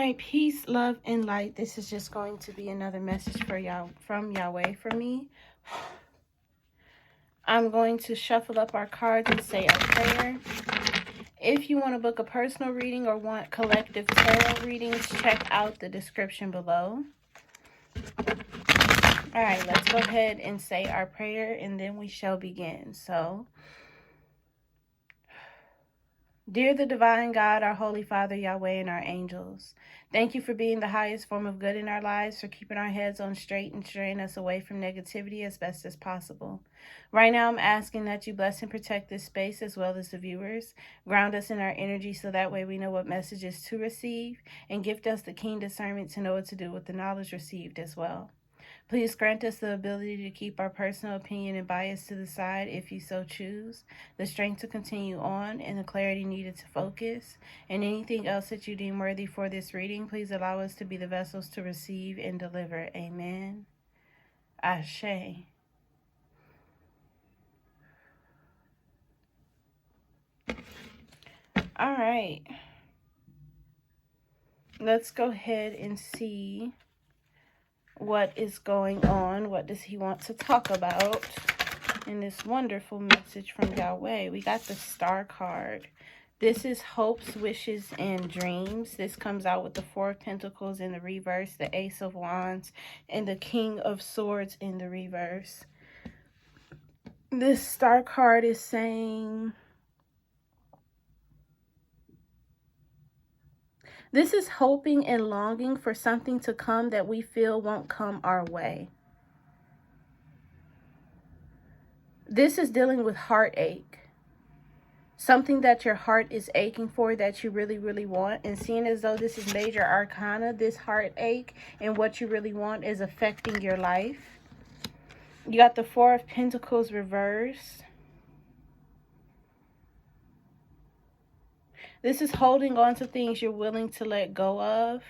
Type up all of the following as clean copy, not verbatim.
right, peace, love, and light. This is just going to be another message for y'all from Yahweh for me. I'm going to shuffle up our cards and say our prayer. If you want to book a personal reading or want collective tarot readings, check out the description below. All right, let's go ahead and say our prayer and then we shall begin. So, dear the divine God, our Holy Father, Yahweh, and our angels, thank you for being the highest form of good in our lives, for keeping our heads on straight and straying us away from negativity as best as possible. Right now, I'm asking that you bless and protect this space as well as the viewers. Ground us in our energy so that way we know what messages to receive, and gift us the keen discernment to know what to do with the knowledge received as well. Please grant us the ability to keep our personal opinion and bias to the side if you so choose, the strength to continue on, and the clarity needed to focus. And anything else that you deem worthy for this reading, please allow us to be the vessels to receive and deliver. Amen. Ashe. All right. Let's go ahead and see what is going on. What does he want to talk about in this wonderful message from Yahweh? We got the Star card. This is hopes, wishes, and dreams. This comes out with the Four of Pentacles in the reverse, the Ace of Wands, and the King of Swords in the reverse. This Star card is saying, this is hoping and longing for something to come that we feel won't come our way. This is dealing with heartache. Something that your heart is aching for that you really, really want. And seeing as though this is major arcana, this heartache and what you really want is affecting your life. You got the Four of Pentacles reverse. This is holding on to things you're willing to let go of.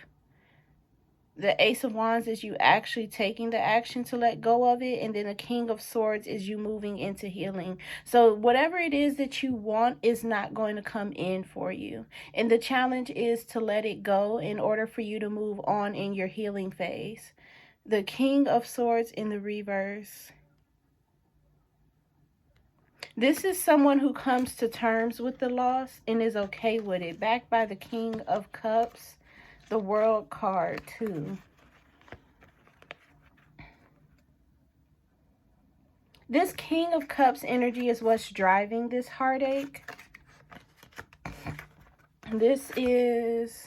The Ace of Wands is you actually taking the action to let go of it. And then the King of Swords is you moving into healing. So whatever it is that you want is not going to come in for you. And the challenge is to let it go in order for you to move on in your healing phase. The King of Swords in the reverse. This is someone who comes to terms with the loss and is okay with it. Backed by the King of Cups. The World card too. This King of Cups energy is what's driving this heartache. This is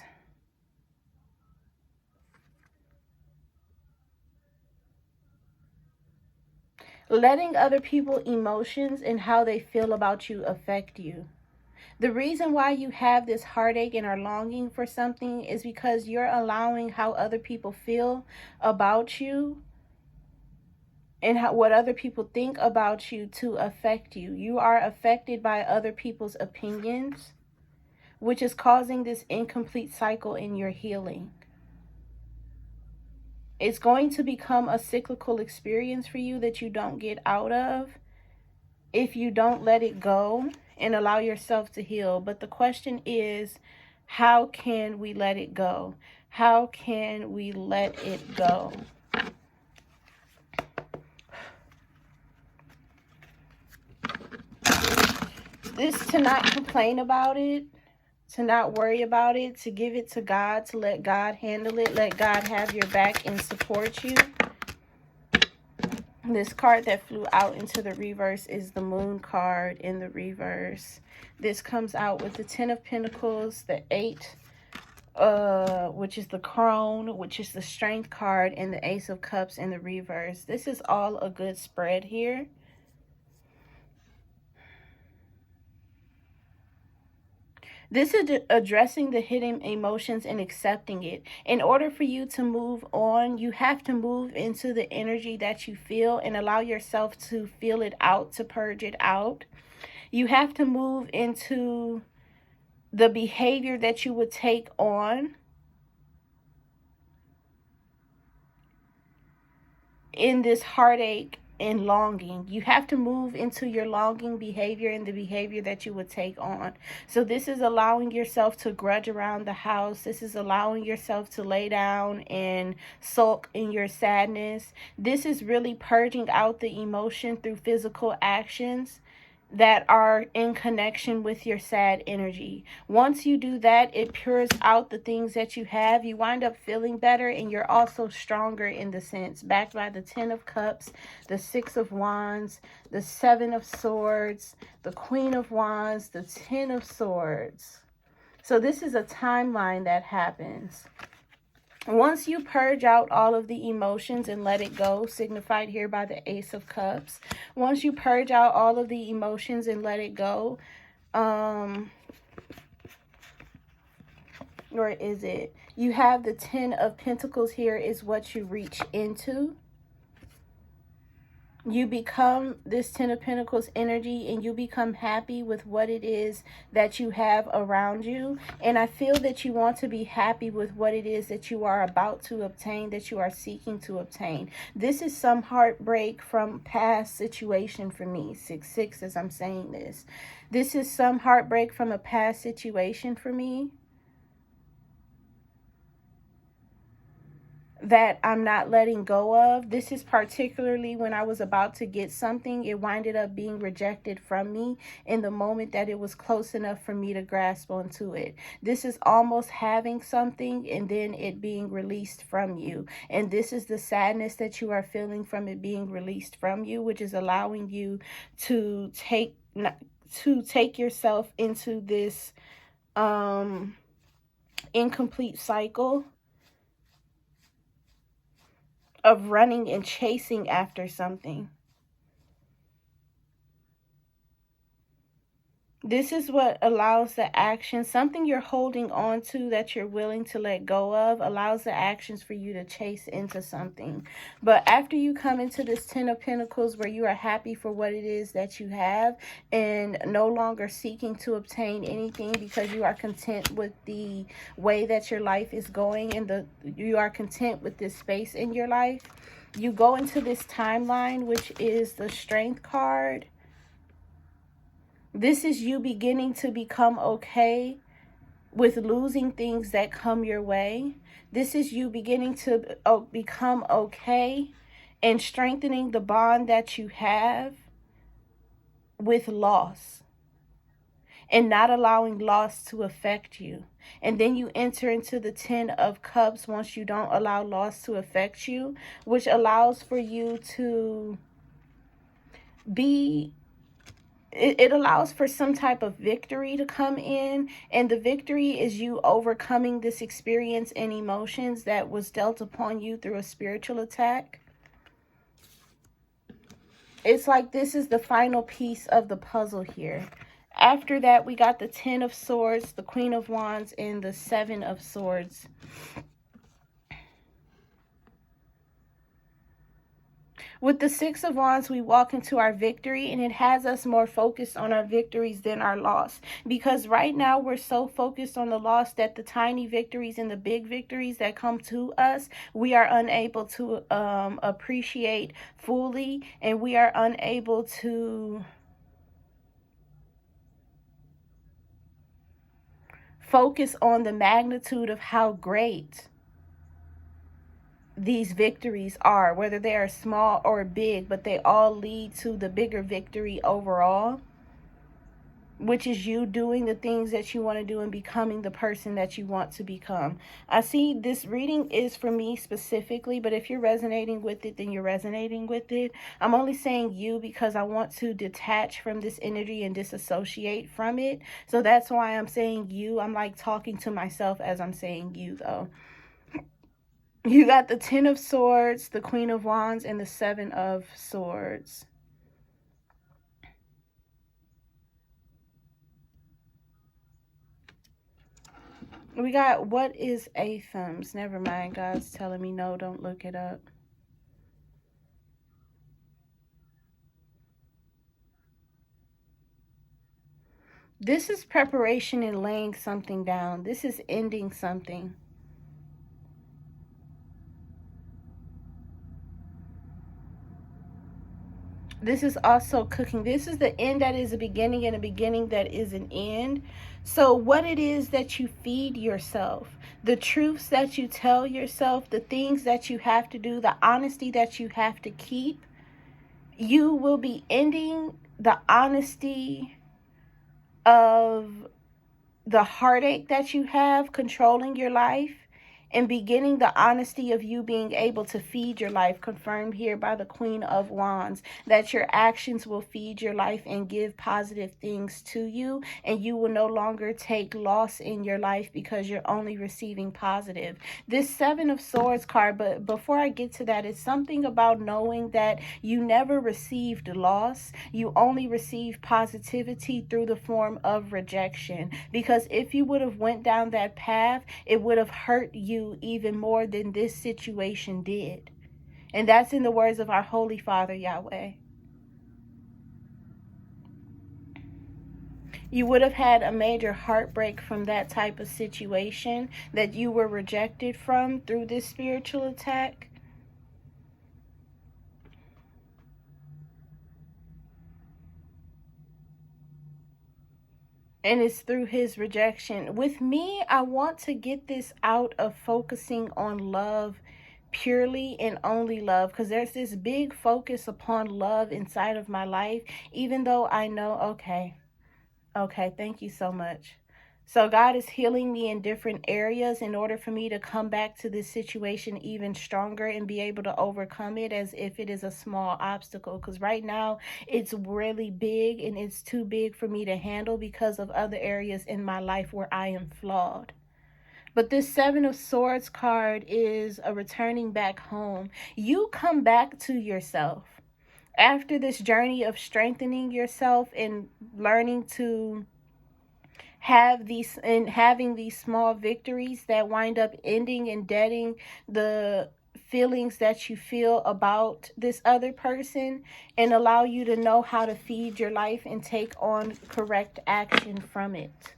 letting other people's emotions and how they feel about you affect you. The reason why you have this heartache and are longing for something is because you're allowing how other people feel about you and what other people think about you to affect you. You are affected by other people's opinions, which is causing this incomplete cycle in your healing. It's going to become a cyclical experience for you that you don't get out of if you don't let it go and allow yourself to heal. But the question is, how can we let it go? How can we let it go? This to not complain about it, to not worry about it, to give it to God, to let God handle it, let God have your back and support you. This card that flew out into the reverse is the Moon card in the reverse. This comes out with the Ten of Pentacles, the 8, which is the Crone, which is the Strength card, and the Ace of Cups in the reverse. This is all a good spread here. This is addressing the hidden emotions and accepting it. In order for you to move on, you have to move into the energy that you feel and allow yourself to feel it out, to purge it out. You have to move into the behavior that you would take on in this heartache in longing. You have to move into your longing behavior and the behavior that you would take on. So this is allowing yourself to grudge around the house. This is allowing yourself to lay down and sulk in your sadness. This is really purging out the emotion through physical actions that are in connection with your sad energy. Once you do that, it pures out the things that you have. You wind up feeling better, and you're also stronger in the sense, backed by the 10 of Cups, the 6 of Wands, the 7 of Swords, the Queen of Wands, the 10 of Swords. So this is a timeline that happens. Once you purge out all of the emotions and let it go, signified here by the Ace of Cups, once you purge out all of the emotions and let it go, or is it? You have the 10 of Pentacles here is what you reach into. You become this 10 of Pentacles energy, and you become happy with what it is that you have around you. And I feel that you want to be happy with what it is that you are about to obtain, that you are seeking to obtain. This is some heartbreak from past situation for me. 6-6 as I'm saying this. This is some heartbreak from a past situation for me that I'm not letting go of. This is particularly when I was about to get something. It winded up being rejected from me in the moment that it was close enough for me to grasp onto it. This is almost having something and then it being released from you. And this is the sadness that you are feeling from it being released from you, which is allowing you to take yourself into this incomplete cycle of running and chasing after something. This is what allows the action, something you're holding on to that you're willing to let go of, allows the actions for you to chase into something. But after you come into this 10 of Pentacles where you are happy for what it is that you have and no longer seeking to obtain anything because you are content with the way that your life is going and you are content with this space in your life, you go into this timeline, which is the Strength card. This is you beginning to become okay with losing things that come your way. This is you beginning to become okay and strengthening the bond that you have with loss and not allowing loss to affect you. And then you enter into the 10 of Cups once you don't allow loss to affect you, which allows for you to be... It allows for some type of victory to come in, and the victory is you overcoming this experience and emotions that was dealt upon you through a spiritual attack. It's like this is the final piece of the puzzle here. After that, we got the 10 of Swords, the Queen of Wands, and the 7 of Swords. With the 6 of Wands, we walk into our victory, and it has us more focused on our victories than our loss. Because right now, we're so focused on the loss that the tiny victories and the big victories that come to us, we are unable to appreciate fully, and we are unable to focus on the magnitude of how great these victories are, whether they are small or big, but they all lead to the bigger victory overall, which is you doing the things that you want to do and becoming the person that you want to become. I see this reading is for me specifically, but if you're resonating with it, then you're resonating with it. I'm only saying you because I want to detach from this energy and disassociate from it. So that's why I'm saying you. I'm like talking to myself as I'm saying you, though. You got the 10 of Swords, the Queen of Wands, and the 7 of Swords. We got, what is Athams? Never mind, God's telling me no, don't look it up. This is preparation and laying something down. This is ending something. This is also cooking. This is the end that is a beginning and a beginning that is an end. So what it is that you feed yourself, the truths that you tell yourself, the things that you have to do, the honesty that you have to keep, you will be ending the honesty of the heartache that you have controlling your life, and beginning the honesty of you being able to feed your life, confirmed here by the Queen of Wands, that your actions will feed your life and give positive things to you, and you will no longer take loss in your life because you're only receiving positive. This Seven of Swords card, but before I get to that, it's something about knowing that you never received loss. You only received positivity through the form of rejection, because if you would have went down that path, it would have hurt you even more than this situation did. And that's in the words of our Holy Father, Yahweh. You would have had a major heartbreak from that type of situation that you were rejected from through this spiritual attack. And it's through his rejection. With me, I want to get this out of focusing on love purely and only love, because there's this big focus upon love inside of my life, even though I know, okay, thank you so much. So God is healing me in different areas in order for me to come back to this situation even stronger and be able to overcome it as if it is a small obstacle. Because right now it's really big, and it's too big for me to handle because of other areas in my life where I am flawed. But this Seven of Swords card is a returning back home. You come back to yourself. After this journey of strengthening yourself and learning to have these and having these small victories that wind up ending and deading the feelings that you feel about this other person, and allow you to know how to feed your life and take on correct action from it.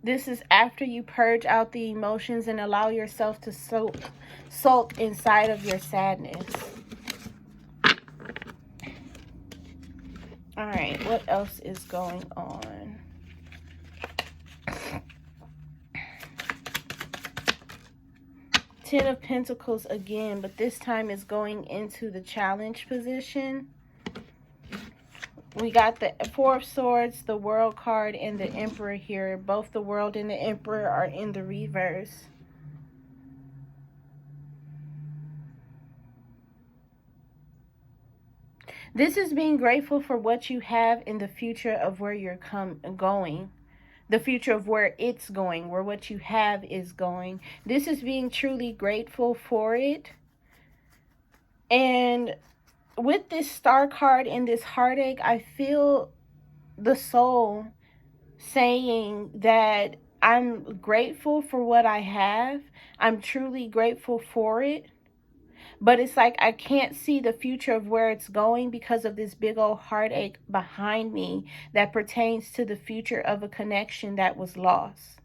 This is after you purge out the emotions and allow yourself to sulk inside of your sadness. All right, what else is going on? Ten of Pentacles again, but this time it's going into the challenge position. We got the Four of Swords, the World card, and the Emperor here. Both the World and the Emperor are in the reverse. This is being grateful for what you have in the future of where you're going. The future of where it's going, where what you have is going. This is being truly grateful for it. And with this Star card and this heartache, I feel the soul saying that I'm grateful for what I have. I'm truly grateful for it. But it's like I can't see the future of where it's going because of this big old heartache behind me that pertains to the future of a connection that was lost.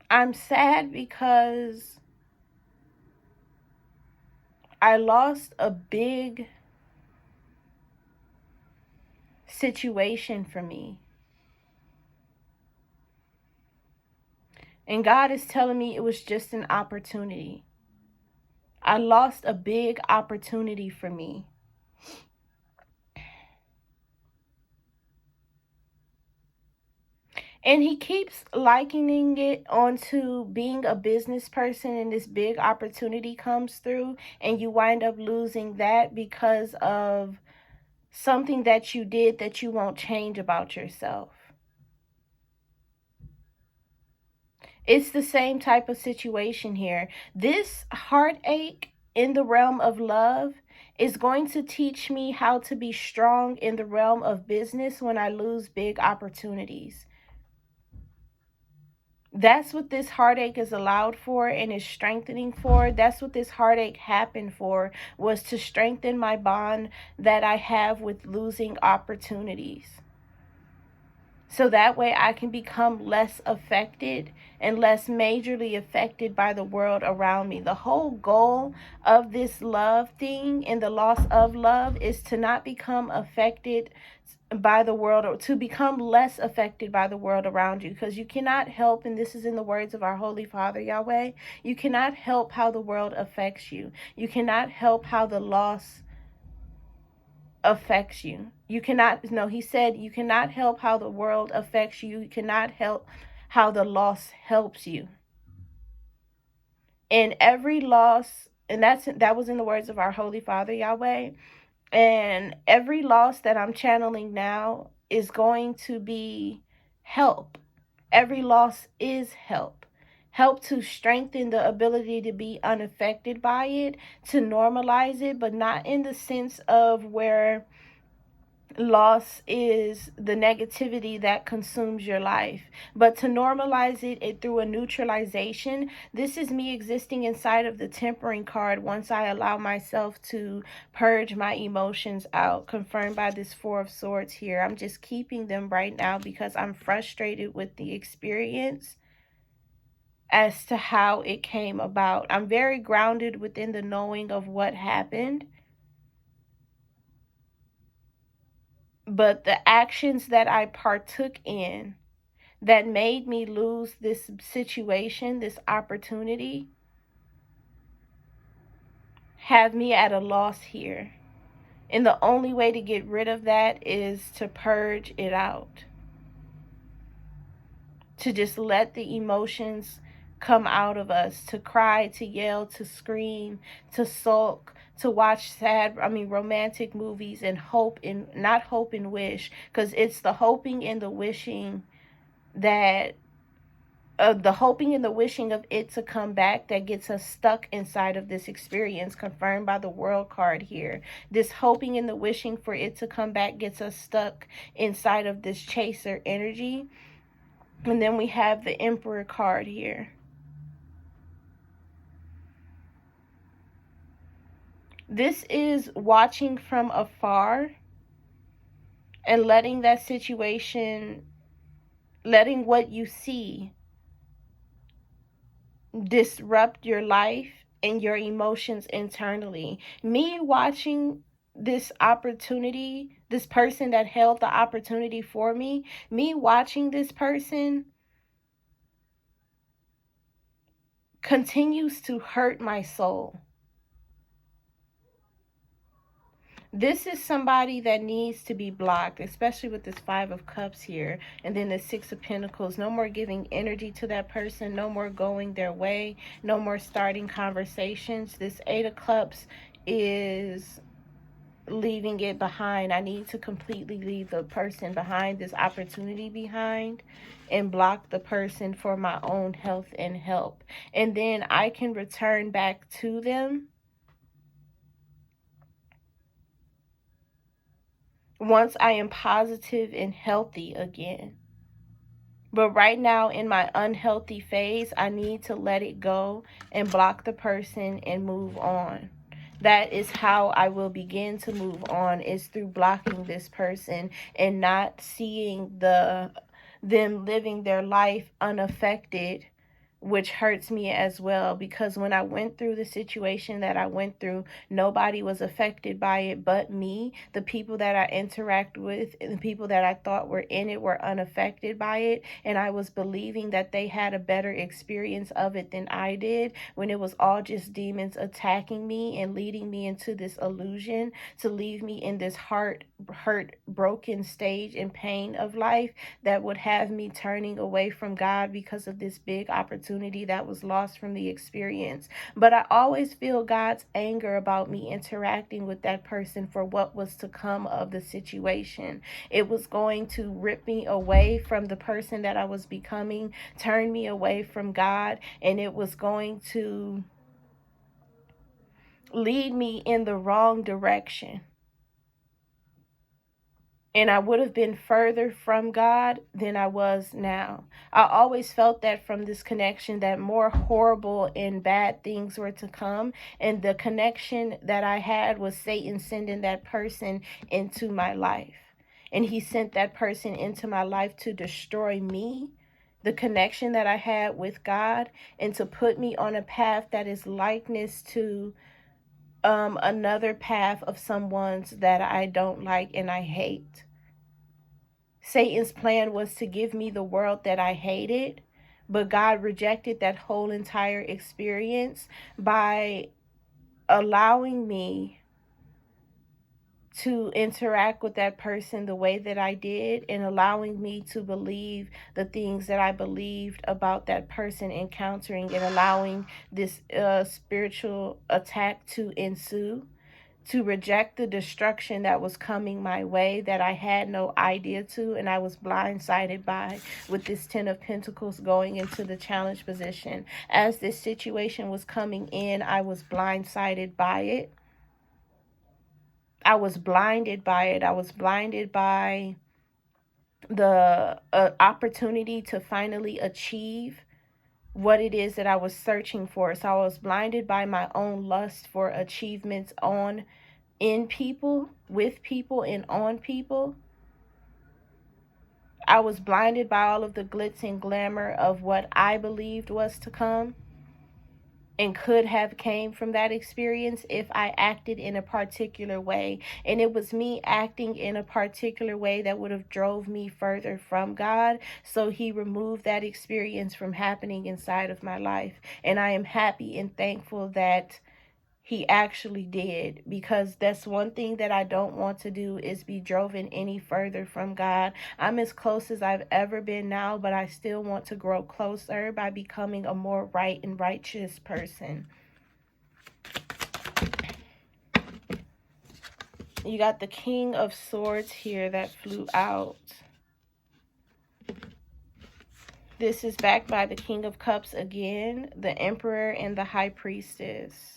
I'm sad because I lost a big situation for me. And God is telling me it was just an opportunity. I lost a big opportunity for me. And he keeps likening it onto being a business person, and this big opportunity comes through and you wind up losing that because of something that you did that you won't change about yourself. It's the same type of situation here. This heartache in the realm of love is going to teach me how to be strong in the realm of business when I lose big opportunities. That's what this heartache is allowed for and is strengthening for. That's what this heartache happened for, was to strengthen my bond that I have with losing opportunities. so that way I can become less affected and less majorly affected by the world around me. The whole goal of this love thing and the loss of love is to not become affected by the world, or to become less affected by the world around you, because you cannot help, and this is in the words of our Holy Father Yahweh, you cannot help how the world affects you. You cannot help how the loss affects you. You cannot, no, he said, you cannot help how the world affects you. You cannot help how the loss helps you. And every loss, and that was in the words of our Holy Father Yahweh, and every loss that I'm channeling now is going to be help. Every loss is help. Help to strengthen the ability to be unaffected by it, to normalize it, but not in the sense of where loss is the negativity that consumes your life, but to normalize it through a neutralization. This is me existing inside of the tempering card once I allow myself to purge my emotions out, confirmed by this Four of Swords here. I'm just keeping them right now because I'm frustrated with the experience as to how it came about. I'm very grounded within the knowing of what happened, but the actions that I partook in that made me lose this situation, this opportunity, have me at a loss here. And the only way to get rid of that is to purge it out. To just let the emotions come out of us, to cry, to yell, to scream, to sulk, to watch romantic movies and hope and not hope and wish, because it's the hoping and the wishing that the hoping and the wishing of it to come back that gets us stuck inside of this experience, confirmed by the World card here. This hoping and the wishing for it to come back gets us stuck inside of this chaser energy. And then we have the Emperor card here. This is watching from afar and letting that situation, letting what you see disrupt your life and your emotions internally. Me watching this opportunity, this person that held the opportunity for me watching this person continues to hurt my soul. This is somebody that needs to be blocked, especially with this Five of Cups here. And then the Six of Pentacles. No more giving energy to that person. No more going their way. No more starting conversations. This Eight of Cups is leaving it behind. I need to completely leave the person behind, this opportunity behind, and block the person for my own health and help. And then I can return back to them once I am positive and healthy again. But right now in my unhealthy phase, I need to let it go and block the person and move on. That is how I will begin to move on, is through blocking this person and not seeing them living their life unaffected, which hurts me as well, because when I went through the situation that I went through, nobody was affected by it but me. The people that I interact with and the people that I thought were in it were unaffected by it, and I was believing that they had a better experience of it than I did, when it was all just demons attacking me and leading me into this illusion to leave me in this hurt, broken stage and pain of life that would have me turning away from God because of this big opportunity that was lost from the experience. But I always feel God's anger about me interacting with that person for what was to come of the situation. It was going to rip me away from the person that I was becoming, turn me away from God, and it was going to lead me in the wrong direction. And I would have been further from God than I was now. I always felt that from this connection, that more horrible and bad things were to come. And the connection that I had was Satan sending that person into my life. and he sent that person into my life to destroy me, the connection that I had with God, and to put me on a path that is likeness to another path of someone's that I don't like and I hate. Satan's plan was to give me the world that I hated, but God rejected that whole entire experience by allowing me to interact with that person the way that I did, and allowing me to believe the things that I believed about that person encountering, and allowing this spiritual attack to ensue, to reject the destruction that was coming my way that I had no idea to, and I was blindsided by, with this 10 of Pentacles going into the challenge position. As this situation was coming in, I was blindsided by it. I was blinded by it. I was blinded by the opportunity to finally achieve what it is that I was searching for. So I was blinded by my own lust for achievements in people, with people, and on people. I was blinded by all of the glitz and glamour of what I believed was to come and could have came from that experience if I acted in a particular way. And it was me acting in a particular way that would have drove me further from God. So he removed that experience from happening inside of my life. And I am happy and thankful that he actually did, because that's one thing that I don't want to do, is be driven any further from God. I'm as close as I've ever been now, but I still want to grow closer by becoming a more right and righteous person. You got the King of Swords here that flew out. This is backed by the King of Cups again, the Emperor, and the High Priestess.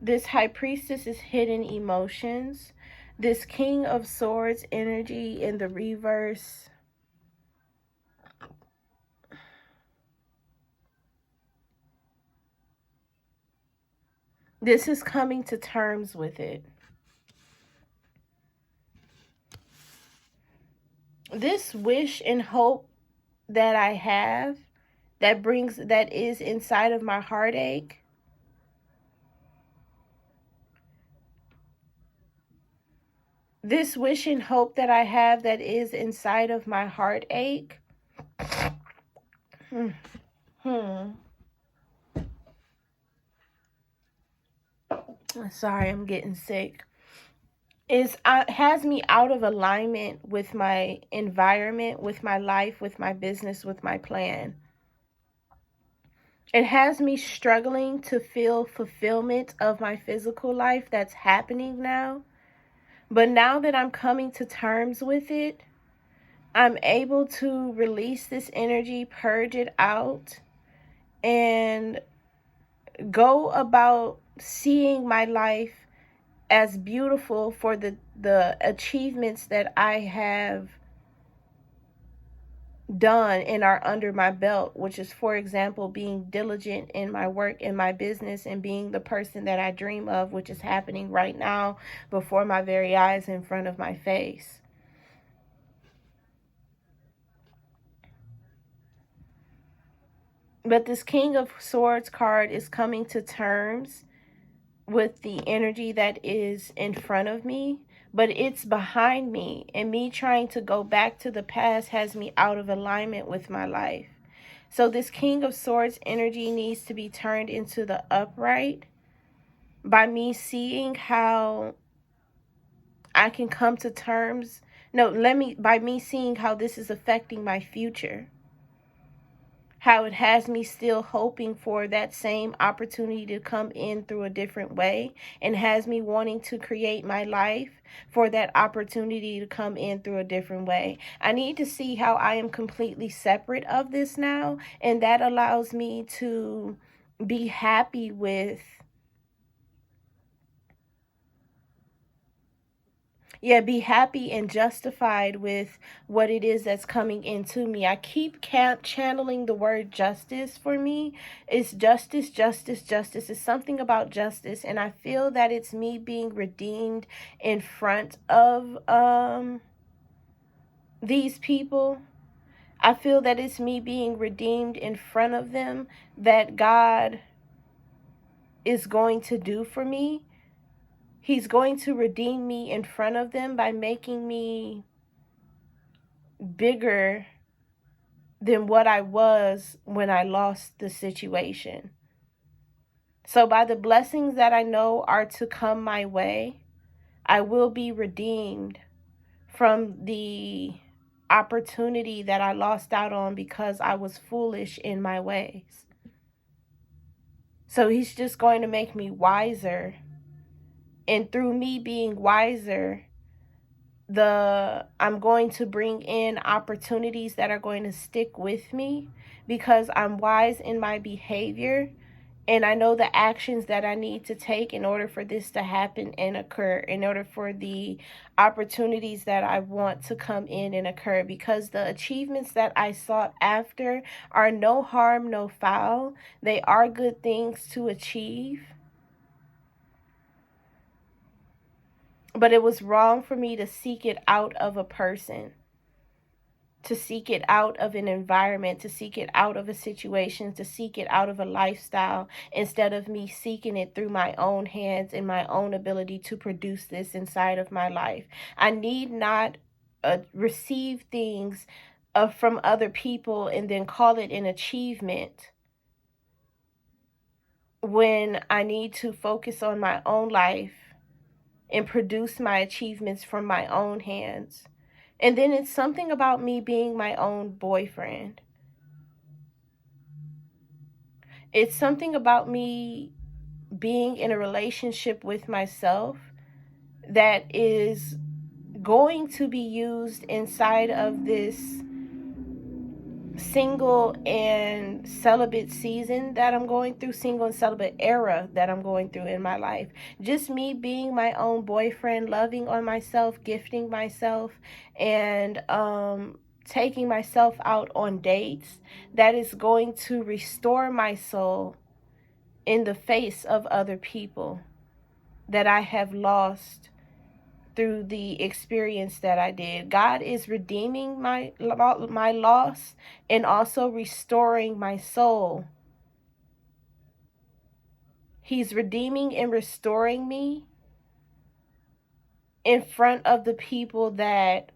This High Priestess is hidden emotions. This King of Swords energy in the reverse. This is coming to terms with it. This wish and hope that I have, that is inside of my heartache, this wish and hope that I have that is inside of my heartache. Sorry, I'm getting sick. Has me out of alignment with my environment, with my life, with my business, with my plan. It has me struggling to feel fulfillment of my physical life that's happening now. But now that I'm coming to terms with it, I'm able to release this energy, purge it out, and go about seeing my life as beautiful for the achievements that I have done and are under my belt, which is, for example, being diligent in my work, in my business, and being the person that I dream of, which is happening right now before my very eyes, in front of my face. But this King of Swords card is coming to terms with the energy that is in front of me, but it's behind me, and me trying to go back to the past has me out of alignment with my life. So this King of Swords energy needs to be turned into the upright by me seeing how I can come to terms. By me seeing how this is affecting my future. How it has me still hoping for that same opportunity to come in through a different way, and has me wanting to create my life for that opportunity to come in through a different way. I need to see how I am completely separate of this now, and that allows me to be happy with be happy and justified with what it is that's coming into me. I keep channeling the word justice for me. It's justice, justice, justice. It's something about justice, and I feel that it's me being redeemed in front of these people, I feel that it's me being redeemed in front of them that God is going to do for me. He's going to redeem me in front of them by making me bigger than what I was when I lost the situation. So by the blessings that I know are to come my way, I will be redeemed from the opportunity that I lost out on because I was foolish in my ways. So he's just going to make me wiser. And through me being wiser, I'm going to bring in opportunities that are going to stick with me because I'm wise in my behavior. And I know the actions that I need to take in order for this to happen and occur, in order for the opportunities that I want to come in and occur, because the achievements that I sought after are no harm, no foul. They are good things to achieve. But it was wrong for me to seek it out of a person, to seek it out of an environment, to seek it out of a situation, to seek it out of a lifestyle, instead of me seeking it through my own hands and my own ability to produce this inside of my life. I need not receive things from other people and then call it an achievement when I need to focus on my own life and produce my achievements from my own hands. And then it's something about me being my own boyfriend. It's something about me being in a relationship with myself that is going to be used inside of this single and celibate season that I'm going through, single and celibate era that I'm going through in my life. Just me being my own boyfriend, loving on myself, gifting myself, and taking myself out on dates, that is going to restore my soul in the face of other people that I have lost through the experience that I did. God is redeeming my loss and also restoring my soul. He's redeeming and restoring me in front of the people that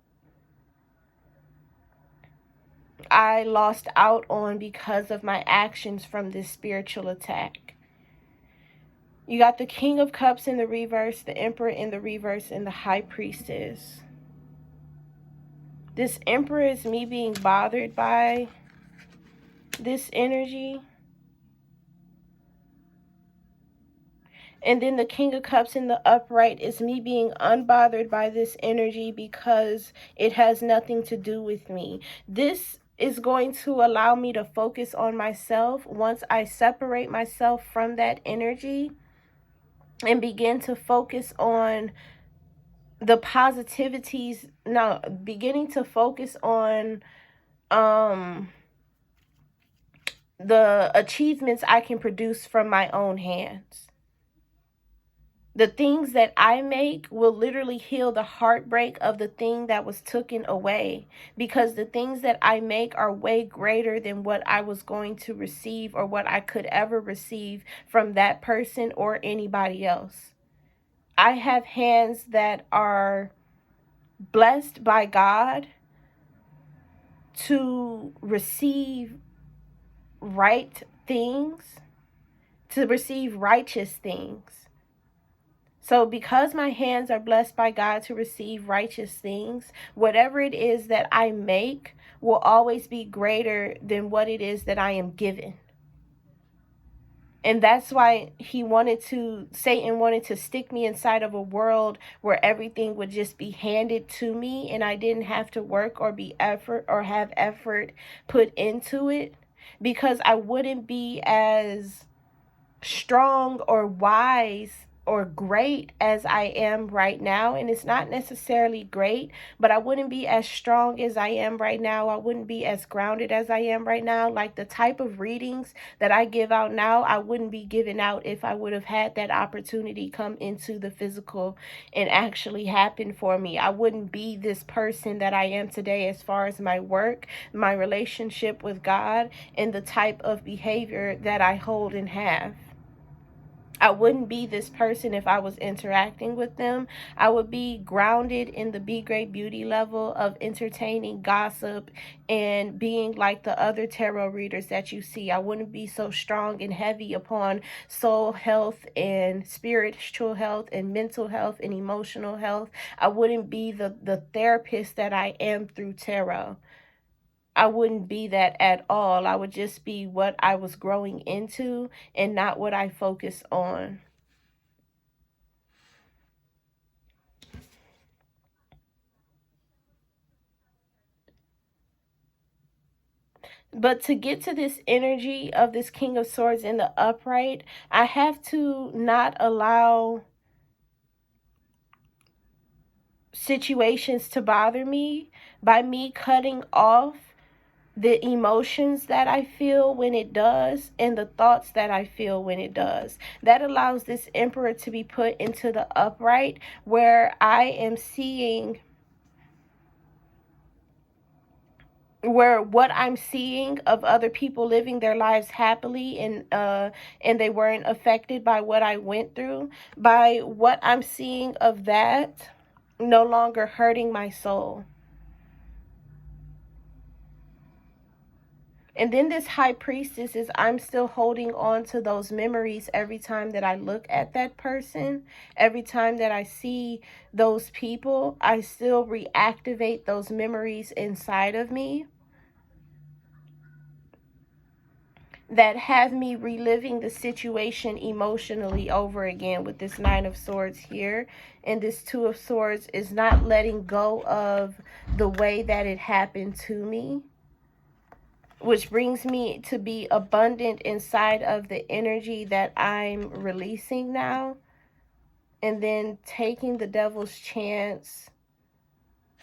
I lost out on because of my actions from this spiritual attack. You got the King of Cups in the reverse, the Emperor in the reverse, and the High Priestess. This Emperor is me being bothered by this energy. And then the King of Cups in the upright is me being unbothered by this energy because it has nothing to do with me. This is going to allow me to focus on myself once I separate myself from that energy and begin to focus on the positivities. No, beginning to focus on the achievements I can produce from my own hands. The things that I make will literally heal the heartbreak of the thing that was taken away, because the things that I make are way greater than what I was going to receive or what I could ever receive from that person or anybody else. I have hands that are blessed by God to receive right things, to receive righteous things. So because my hands are blessed by God to receive righteous things, whatever it is that I make will always be greater than what it is that I am given. And that's why Satan wanted to stick me inside of a world where everything would just be handed to me and I didn't have to work or have effort put into it, because I wouldn't be as strong or wise or great as I am right now. And it's not necessarily great, but I wouldn't be as strong as I am right now. I wouldn't be as grounded as I am right now. Like the type of readings that I give out now, I wouldn't be giving out if I would have had that opportunity come into the physical and actually happen for me. I wouldn't be this person that I am today as far as my work, my relationship with God, and the type of behavior that I hold and have. I wouldn't be this person if I was interacting with them. I would be grounded in the be great beauty level of entertaining gossip and being like the other tarot readers that you see. I wouldn't be so strong and heavy upon soul health and spiritual health and mental health and emotional health. I wouldn't be the therapist that I am through tarot. I wouldn't be that at all. I would just be what I was growing into and not what I focus on. But to get to this energy of this King of Swords in the upright, I have to not allow situations to bother me by me cutting off the emotions that I feel when it does and the thoughts that I feel when it does. That allows this Emperor to be put into the upright, where I am seeing, where what I'm seeing of other people living their lives happily and they weren't affected by what I went through, by what I'm seeing of that no longer hurting my soul. And then this High Priestess is, I'm still holding on to those memories every time that I look at that person. Every time that I see those people, I still reactivate those memories inside of me that have me reliving the situation emotionally over again with this Nine of Swords here. And this Two of Swords is not letting go of the way that it happened to me, which brings me to be abundant inside of the energy that I'm releasing now, and then taking the devil's chance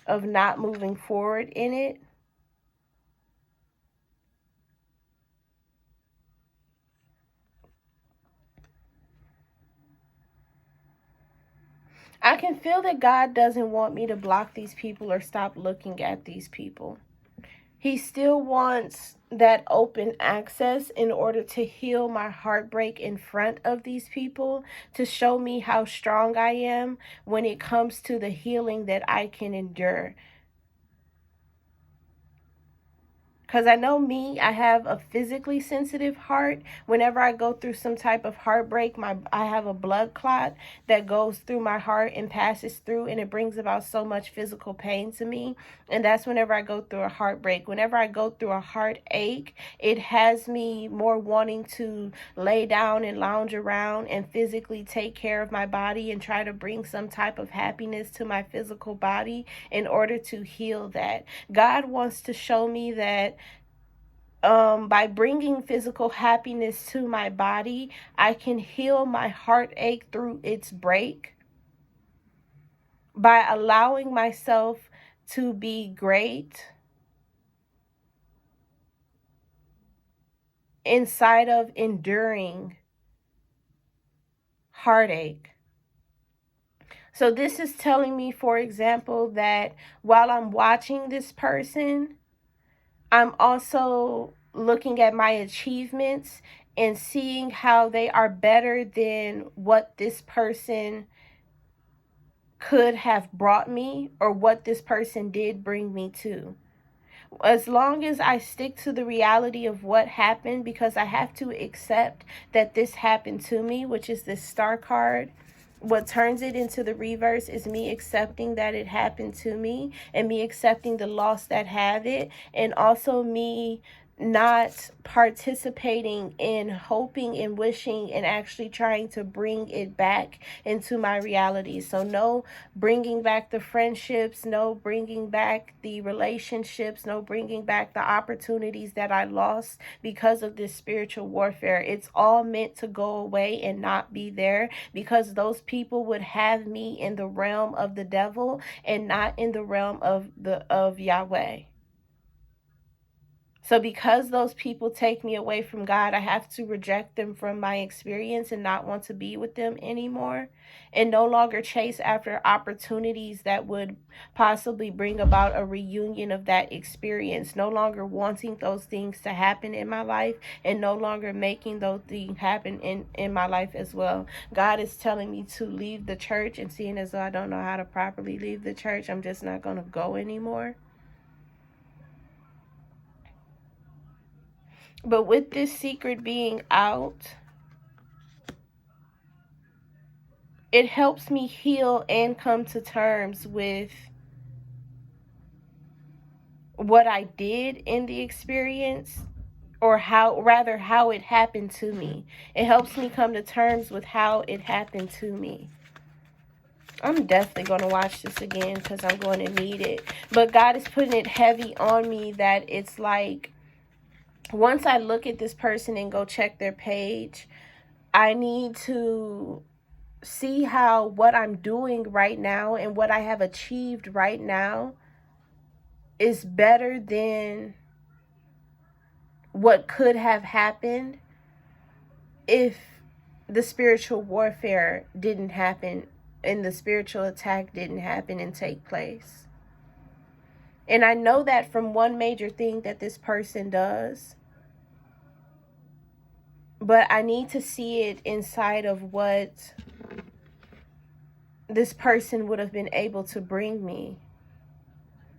of not moving forward in it. I can feel that God doesn't want me to block these people or stop looking at these people. He still wants that open access in order to heal my heartbreak in front of these people, to show me how strong I am when it comes to the healing that I can endure. Because I know me, I have a physically sensitive heart. Whenever I go through some type of heartbreak, I have a blood clot that goes through my heart and passes through, and it brings about so much physical pain to me. And that's whenever I go through a heartbreak. Whenever I go through a heartache, it has me more wanting to lay down and lounge around and physically take care of my body and try to bring some type of happiness to my physical body in order to heal that. God wants to show me that by bringing physical happiness to my body, I can heal my heartache through its break by allowing myself to be great inside of enduring heartache. So this is telling me, for example, that while I'm watching this person, I'm also looking at my achievements and seeing how they are better than what this person could have brought me or what this person did bring me to. As long as I stick to the reality of what happened, because I have to accept that this happened to me, which is this Star card. What turns it into the reverse is me accepting that it happened to me, and me accepting the loss that had it, and also me not participating in hoping and wishing and actually trying to bring it back into my reality. So no bringing back the friendships, no bringing back the relationships, no bringing back the opportunities that I lost because of this spiritual warfare. It's all meant to go away and not be there, because those people would have me in the realm of the devil and not in the realm of Yahweh. So because those people take me away from God, I have to reject them from my experience and not want to be with them anymore, and no longer chase after opportunities that would possibly bring about a reunion of that experience, no longer wanting those things to happen in my life, and no longer making those things happen in my life as well. God is telling me to leave the church, and seeing as though I don't know how to properly leave the church, I'm just not going to go anymore. But with this secret being out, it helps me heal and come to terms with what I did in the experience, or how it happened to me. It helps me come to terms with how it happened to me. I'm definitely going to watch this again because I'm going to need it. But God is putting it heavy on me that it's like, once I look at this person and go check their page, I need to see how what I'm doing right now and what I have achieved right now is better than what could have happened if the spiritual warfare didn't happen and the spiritual attack didn't happen and take place. And I know that from one major thing that this person does, but I need to see it inside of what this person would have been able to bring me,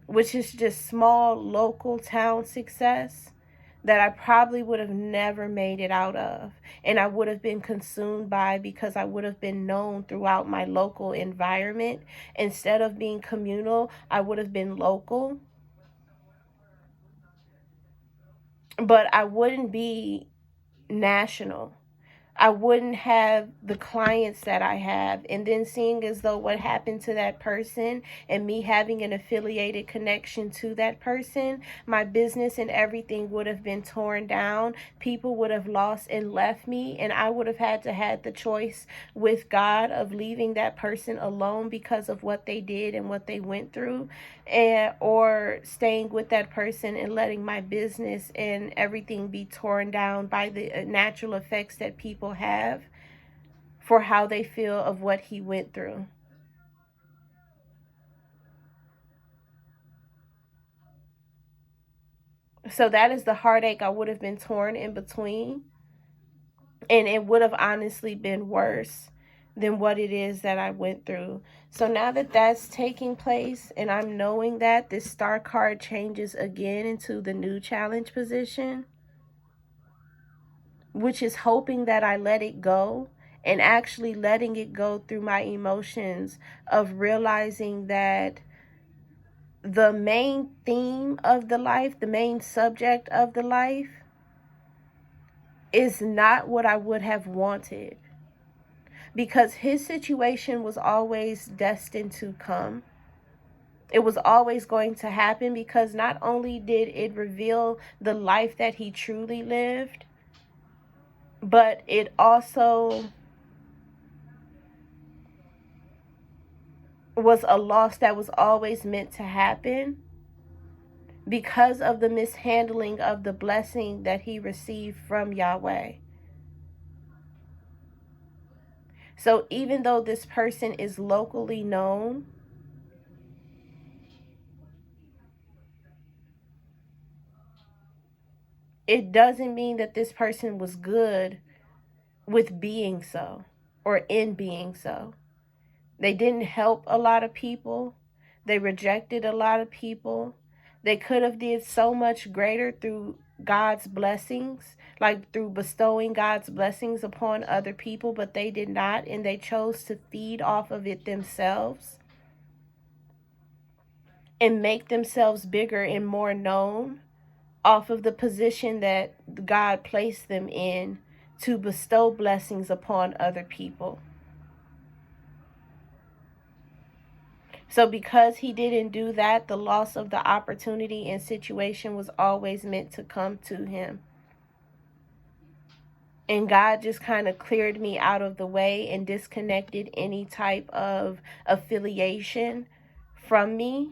which is just small local town success that I probably would have never made it out of, and I would have been consumed by, because I would have been known throughout my local environment. Instead of being communal, I would have been local, but I wouldn't be national. I wouldn't have the clients that I have. And then seeing as though what happened to that person and me having an affiliated connection to that person, my business and everything would have been torn down. People would have lost and left me, and I would have had to have the choice with God of leaving that person alone because of what they did and what they went through, or staying with that person and letting my business and everything be torn down by the natural effects that people have for how they feel of what he went through. So that is the heartache I would have been torn in between, and it would have honestly been worse than what it is that I went through. So now that that's taking place and I'm knowing that, this star card changes again into the new challenge position, which is hoping that I let it go, and actually letting it go through my emotions of realizing that the main theme of the life, the main subject of the life, is not what I would have wanted, because his situation was always destined to come. It was always going to happen, because not only did it reveal the life that he truly lived, but it also was a loss that was always meant to happen because of the mishandling of the blessing that he received from Yahweh. So even though this person is locally known, it doesn't mean that this person was good with being so or in being so. They didn't help a lot of people. They rejected a lot of people. They could have did so much greater through God's blessings, like through bestowing God's blessings upon other people, but they did not, and they chose to feed off of it themselves and make themselves bigger and more known off of the position that God placed them in to bestow blessings upon other people. So because he didn't do that, the loss of the opportunity and situation was always meant to come to him. And God just kind of cleared me out of the way and disconnected any type of affiliation from me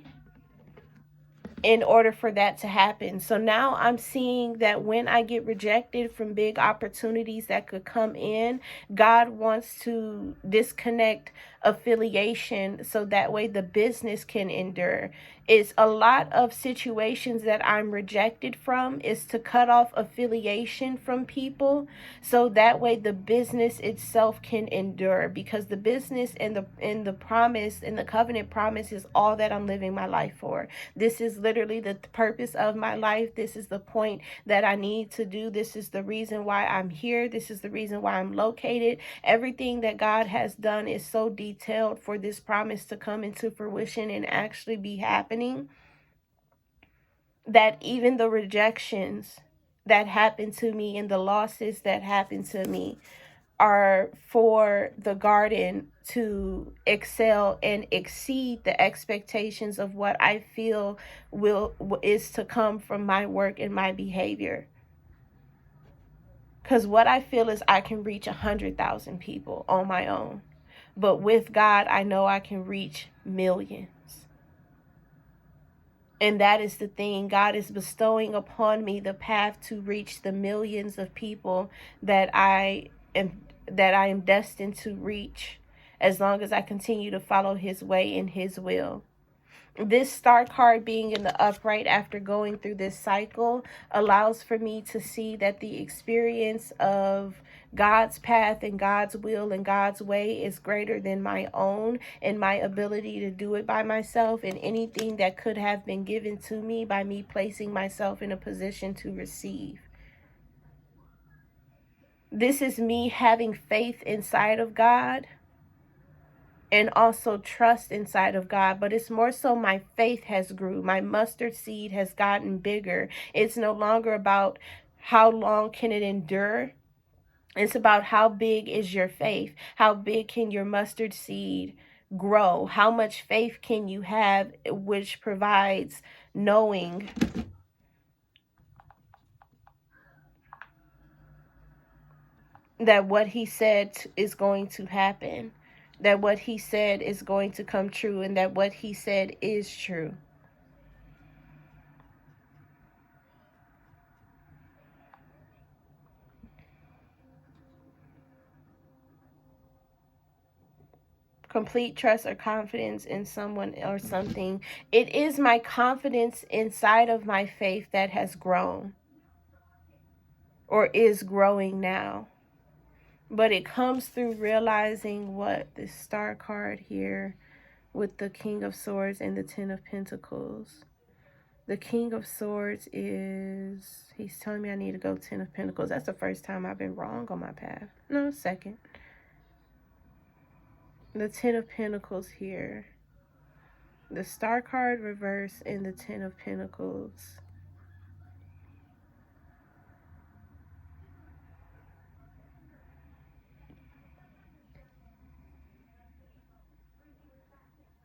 in order for that to happen. So now I'm seeing that when I get rejected from big opportunities that could come in, God wants to disconnect affiliation so that way the business can endure. It's a lot of situations that I'm rejected from is to cut off affiliation from people so that way the business itself can endure, because the business and the promise and the covenant promise is all that I'm living my life for. This is literally the purpose of my life. This is the point that I need to do. This is the reason why I'm here. This is the reason why I'm located. Everything that God has done is so detailed for this promise to come into fruition and actually be happening, that even the rejections that happen to me and the losses that happen to me are for the garden to excel and exceed the expectations of what I feel is to come from my work and my behavior. Because what I feel is I can reach 100,000 people on my own. But with God, I know I can reach millions. And that is the thing. God is bestowing upon me the path to reach the millions of people that I am destined to reach, as long as I continue to follow his way and his will. This star card being in the upright after going through this cycle allows for me to see that the experience of God's path and God's will and God's way is greater than my own and my ability to do it by myself, and anything that could have been given to me by me placing myself in a position to receive. This is me having faith inside of God and also trust inside of God, but it's more so my faith has grew. My mustard seed has gotten bigger. It's no longer about how long can it endure. It's about how big is your faith? How big can your mustard seed grow? How much faith can you have, which provides knowing that what he said is going to happen, that what he said is going to come true, and that what he said is true. Complete trust or confidence in someone or something. It is my confidence inside of my faith that has grown or is growing now. But it comes through realizing what this star card here with the King of Swords and the Ten of Pentacles. The King of Swords is, he's telling me I need to go Ten of Pentacles. That's the first time I've been wrong on my path. No, second. The Ten of Pentacles here. The Star card reverse and the Ten of Pentacles.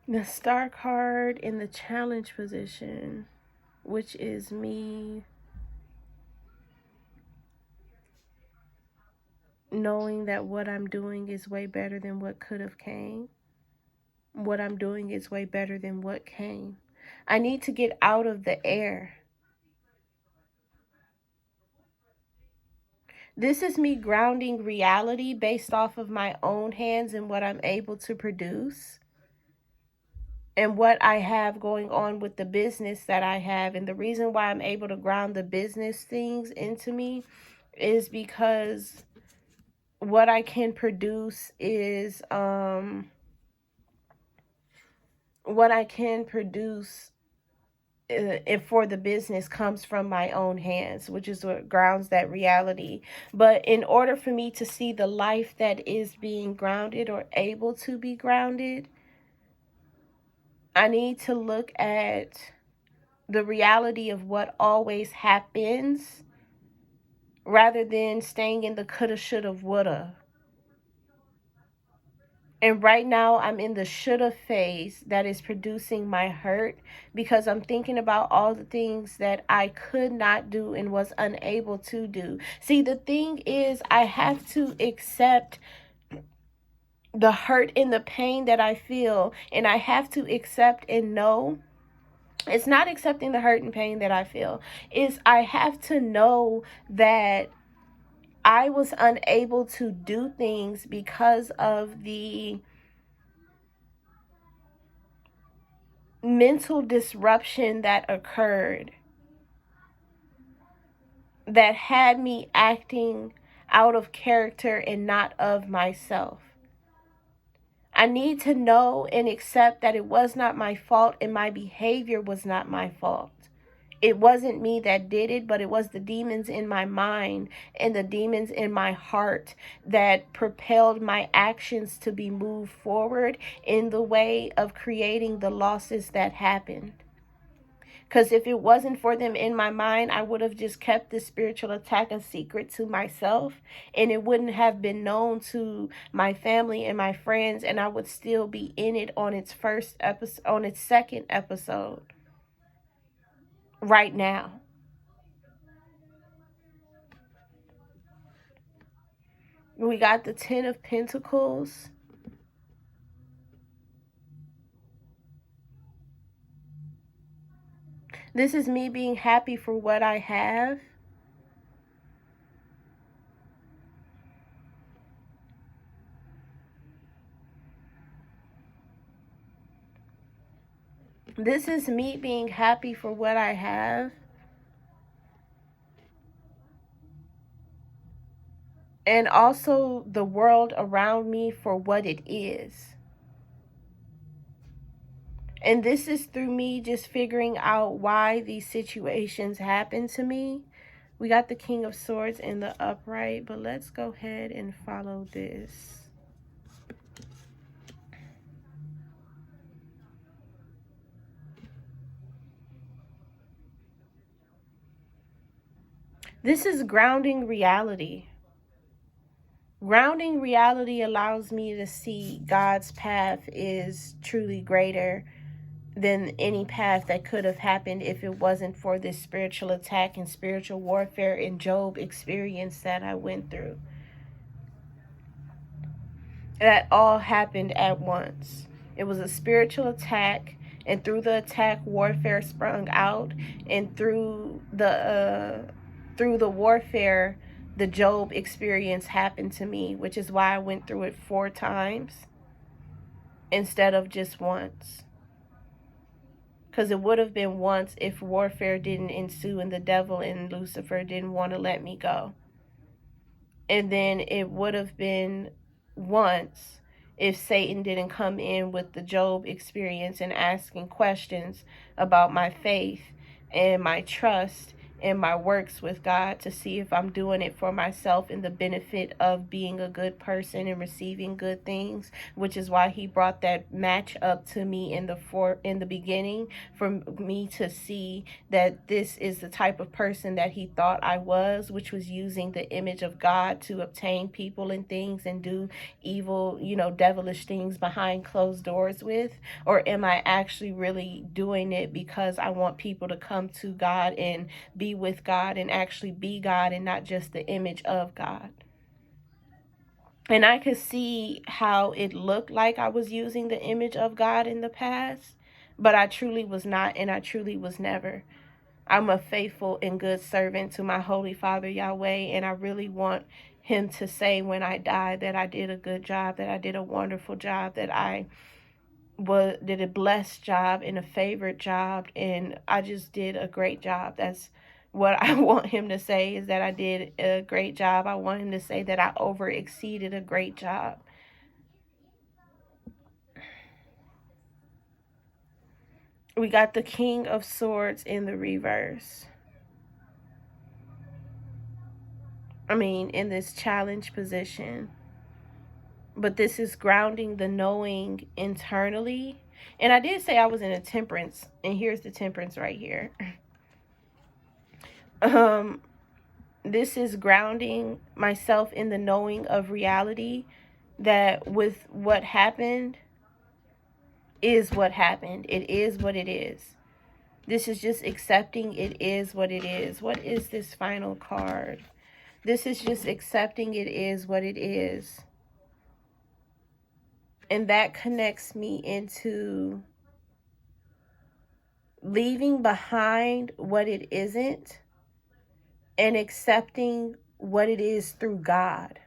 The Star card in the challenge position, which is me knowing that what I'm doing is way better than what could have came. What I'm doing is way better than what came. I need to get out of the air. This is me grounding reality based off of my own hands and what I'm able to produce and what I have going on with the business that I have. And the reason why I'm able to ground the business things into me is because what I can produce is what I can produce for the business comes from my own hands, which is what grounds that reality. But in order for me to see the life that is being grounded or able to be grounded, I need to look at the reality of what always happens, rather than staying in the coulda, shoulda, woulda. And right now, I'm in the shoulda phase that is producing my hurt, because I'm thinking about all the things that I could not do and was unable to do. See, the thing is, I have to accept the hurt and the pain that I feel, and I have to accept and know. It's not accepting the hurt and pain that I feel. It's I have to know that I was unable to do things because of the mental disruption that occurred, that had me acting out of character and not of myself. I need to know and accept that it was not my fault, and my behavior was not my fault. It wasn't me that did it, but it was the demons in my mind and the demons in my heart that propelled my actions to be moved forward in the way of creating the losses that happened. Because if it wasn't for them in my mind, I would have just kept this spiritual attack a secret to myself, and it wouldn't have been known to my family and my friends, and I would still be in it on its first episode, on its second episode right now. We got the 10 of Pentacles. This is me being happy for what I have. This is me being happy for what I have. And also the world around me for what it is. And this is through me just figuring out why these situations happen to me. We got the King of Swords in the upright, but let's go ahead and follow this. This is grounding reality. Grounding reality allows me to see God's path is truly greater than any path that could have happened if it wasn't for this spiritual attack and spiritual warfare and Job experience that I went through. That all happened at once. It was a spiritual attack, and through the attack, warfare sprung out, and through the warfare, the Job experience happened to me, which is why I went through it 4 times instead of just once. Because it would have been once if warfare didn't ensue and the devil and Lucifer didn't want to let me go. And then it would have been once if Satan didn't come in with the Job experience and asking questions about my faith and my trust and my works with God to see if I'm doing it for myself and the benefit of being a good person and receiving good things, which is why he brought that match up to me in the beginning, for me to see that this is the type of person that he thought I was, which was using the image of God to obtain people and things and do evil, devilish things behind closed doors with. Or am I actually really doing it because I want people to come to God and be with God and actually be God and not just the image of God? And I could see how it looked like I was using the image of God in the past, but I truly was not, and I truly was never. I'm a faithful and good servant to my Holy Father Yahweh, and I really want him to say when I die that I did a good job, that I did a wonderful job, that I did a blessed job and a favored job, and I just did a great job. That's what I want him to say, is that I did a great job. I want him to say that I over exceeded a great job. We got the King of Swords in the reverse. In this challenge position. But this is grounding the knowing internally And I did say I was in a temperance, and here's the temperance right here. This is grounding myself in the knowing of reality, that with what happened is what happened. It is what it is. This is just accepting it is what it is. What is this final card? This is just accepting it is what it is. And that connects me into leaving behind what it isn't and accepting what it is through God.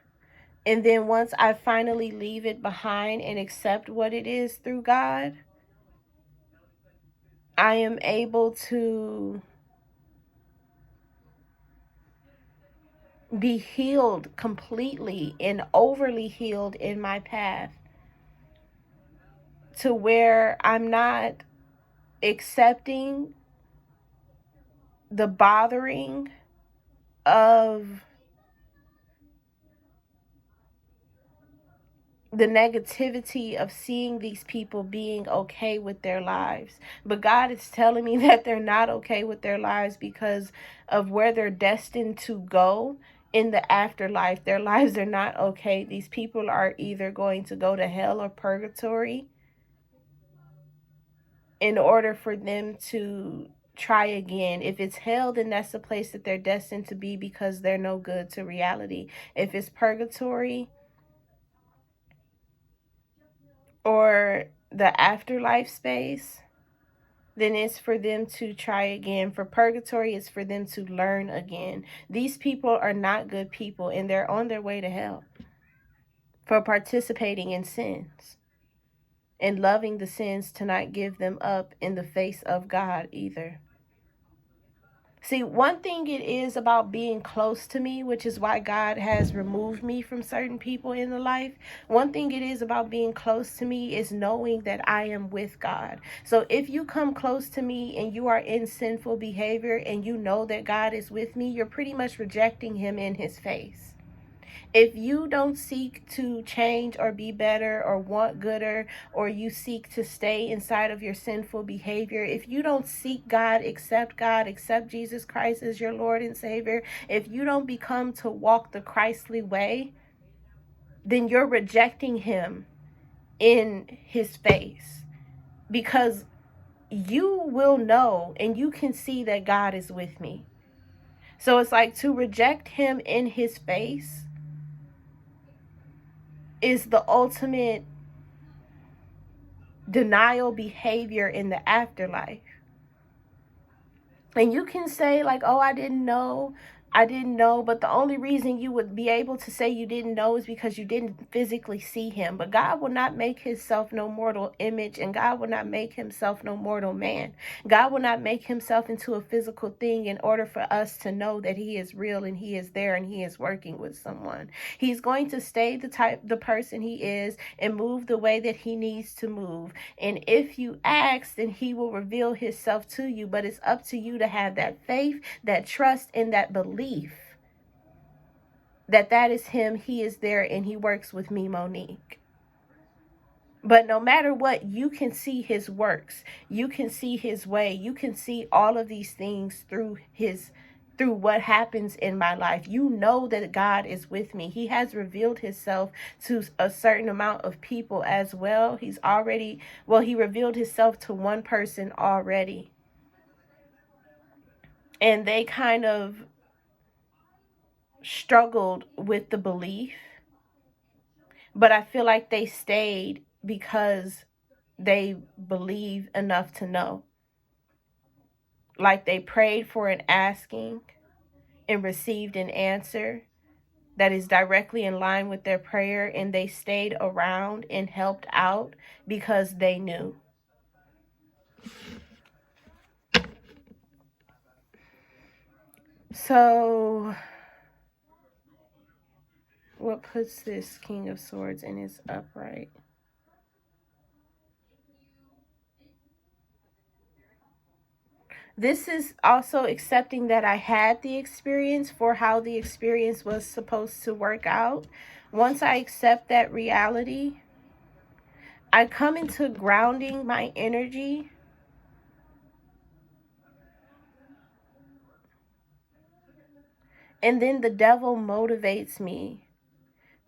And then once I finally leave it behind and accept what it is through God, I am able to be healed completely and overly healed in my path, to where I'm not accepting the bothering of the negativity of seeing these people being okay with their lives. But God is telling me that they're not okay with their lives because of where they're destined to go in the afterlife. Their lives are not okay. These people are either going to go to hell or purgatory in order for them to try again. If it's hell, then that's the place that they're destined to be because they're no good to reality. If it's purgatory or the afterlife space, then it's for them to try again. For purgatory, it's for them to learn again. These people are not good people, and they're on their way to hell for participating in sins and loving the sins to not give them up in the face of God either. See, one thing it is about being close to me, which is why God has removed me from certain people in the life. One thing it is about being close to me is knowing that I am with God. So if you come close to me and you are in sinful behavior and you know that God is with me, you're pretty much rejecting him in his face. If you don't seek to change or be better or want gooder, or you seek to stay inside of your sinful behavior, if you don't seek God, accept Jesus Christ as your Lord and Savior, if you don't become to walk the Christly way, then you're rejecting him in his face, because you will know and you can see that God is with me. So it's like, to reject him in his face is the ultimate denial behavior in the afterlife. And you can say like, oh, I didn't know. But the only reason you would be able to say you didn't know is because you didn't physically see him. But God will not make himself no mortal image, and God will not make himself no mortal man. God will not make himself into a physical thing in order for us to know that he is real and he is there and he is working with someone. He's going to stay the person he is and move the way that he needs to move. And if you ask, then he will reveal himself to you. But it's up to you to have that faith, that trust, and that belief that is him, he is there, and he works with me, Monique. But no matter what, you can see his works, you can see his way, you can see all of these things through what happens in my life. You know that God is with me. He has revealed himself to a certain amount of people as well. He revealed himself to one person already, and they kind of struggled with the belief, but I feel like they stayed because they believe enough to know. Like they prayed for an asking and received an answer that is directly in line with their prayer, and they stayed around and helped out because they knew. So what puts this King of Swords in his upright? This is also accepting that I had the experience for how the experience was supposed to work out. Once I accept that reality, I come into grounding my energy. And then the devil motivates me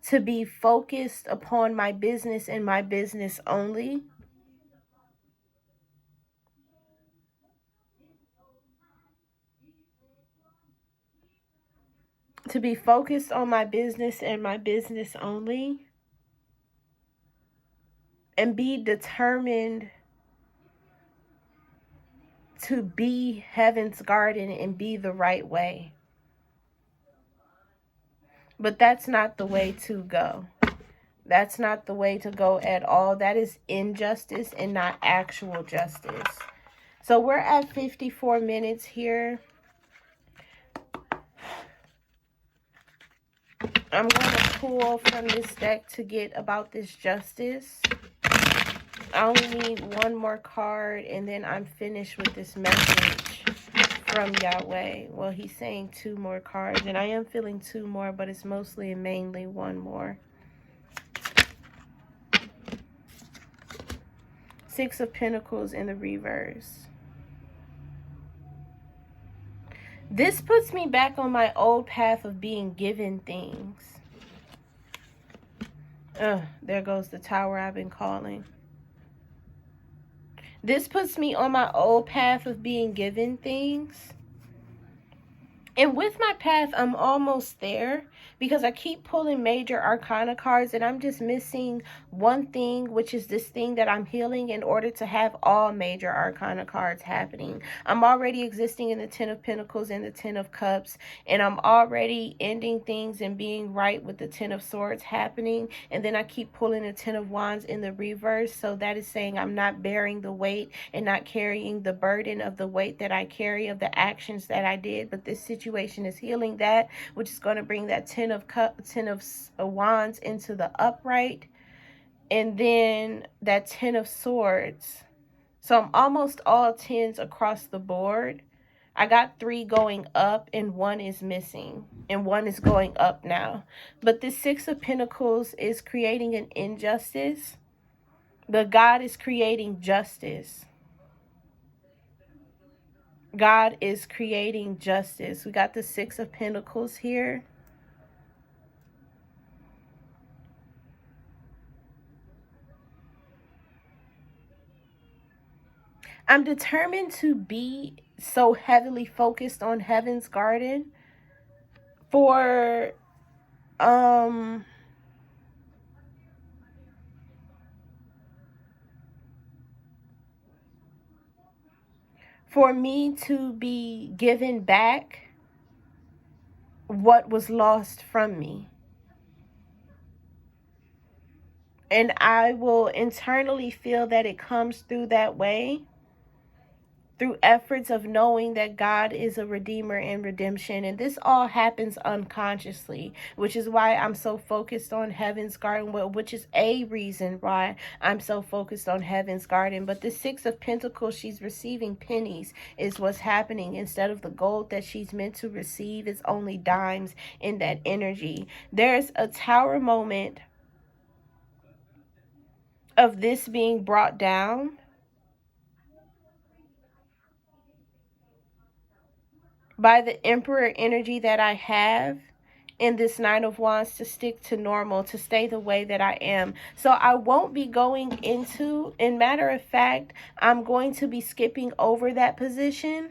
to be focused upon my business and my business only. To be focused on my business and my business only. And be determined to be heaven's garden and be the right way. But that's not the way to go. That's not the way to go at all. That is injustice and not actual justice. So we're at 54 minutes here. I'm going to pull from this deck to get about this justice. I only need one more card and then I'm finished with this message from Yahweh. Well, he's saying 2 more cards and I am feeling 2 more, but it's mostly and mainly 1 more. 6 of Pentacles in the reverse. This puts me back on my old path of being given things. There goes the tower I've been calling. This puts me on my old path of being given things. And with my path, I'm almost there because I keep pulling major arcana cards and I'm just missing one thing, which is this thing that I'm healing in order to have all major arcana cards happening. I'm already existing in the 10 of Pentacles and the 10 of Cups, and I'm already ending things and being right with the 10 of Swords happening. And then I keep pulling the 10 of Wands in the reverse. So that is saying I'm not bearing the weight and not carrying the burden of the weight that I carry of the actions that I did. But this situation is healing that, which is going to bring that 10 of Wands into the upright, and then that 10 of Swords. So I'm almost all 10s across the board. I got 3 going up and 1 is missing, and 1 is going up now. But this 6 of Pentacles is creating an injustice, but God is creating justice. God is creating justice. We got the 6 of Pentacles here. I'm determined to be so heavily focused on heaven's garden for me to be given back what was lost from me. And I will internally feel that it comes through that way, through efforts of knowing that God is a redeemer and redemption. And this all happens unconsciously, which is why I'm so focused on heaven's garden, which is a reason why I'm so focused on heaven's garden. But the 6 of Pentacles, she's receiving pennies is what's happening. Instead of the gold that she's meant to receive, it's only dimes in that energy. There's a tower moment of this being brought down by the Emperor energy that I have in this 9 of Wands to stick to normal, to stay the way that I am. So I won't be going into, in matter of fact, I'm going to be skipping over that position.